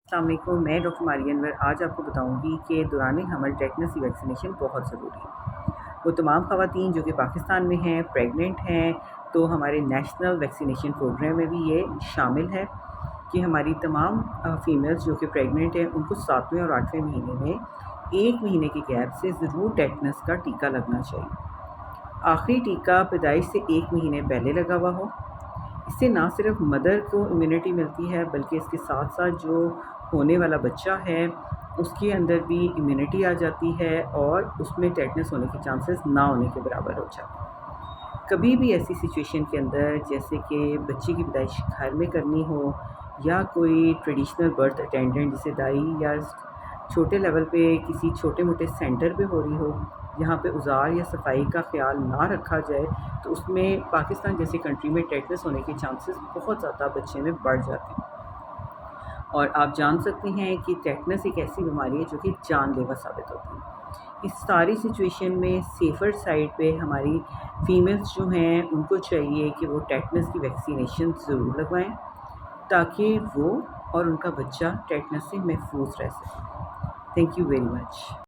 अस्सलाम वालेकुम, मैं डॉक्टर मारिया अनवर आज आपको बताऊंगी कि दौरान हमल टेटनस की वैक्सीनेशन बहुत ज़रूरी है। वो तमाम ख़वातीन जो कि पाकिस्तान में हैं, प्रेग्नेंट हैं, तो हमारे नेशनल वैक्सीनेशन प्रोग्राम में भी ये शामिल है कि हमारी तमाम फ़ीमेल्स जो कि प्रेग्नेंट हैं उनको 7वें और 8वें महीने में 1 महीने के गैप से ज़रूर टेटनस का टीका लगना चाहिए। आखिरी टीका पैदाइश से 1 महीने पहले लगा हुआ हो। इससे ना सिर्फ मदर को इम्यूनिटी मिलती है बल्कि इसके साथ साथ जो होने वाला बच्चा है उसके अंदर भी इम्यूनिटी आ जाती है और उसमें टेटनस होने के चांसेस ना होने के बराबर हो जाते हैं। कभी भी ऐसी सिचुएशन के अंदर जैसे कि बच्चे की पैदाइश घर में करनी हो या कोई ट्रेडिशनल बर्थ अटेंडेंट जैसे दाई या छोटे लेवल पे किसी छोटे मोटे सेंटर पे हो रही हो जहाँ पे औज़ार या सफाई का ख़्याल ना रखा जाए तो उसमें पाकिस्तान जैसी कंट्री में टेटनस होने के चांसेस बहुत ज़्यादा बच्चे में बढ़ जाते हैं। और आप जान सकते हैं कि टेटनस एक ऐसी बीमारी है जो कि जानलेवा साबित होती है। इस सारी सिचुएशन में सेफ़र साइड पे हमारी फ़ीमेल्स जो हैं उनको चाहिए कि वो टेटनस की वैक्सीनेशन ज़रूर लगवाएं ताकि वो और उनका बच्चा टेटनस से महफूज रह सके। Thank you very much.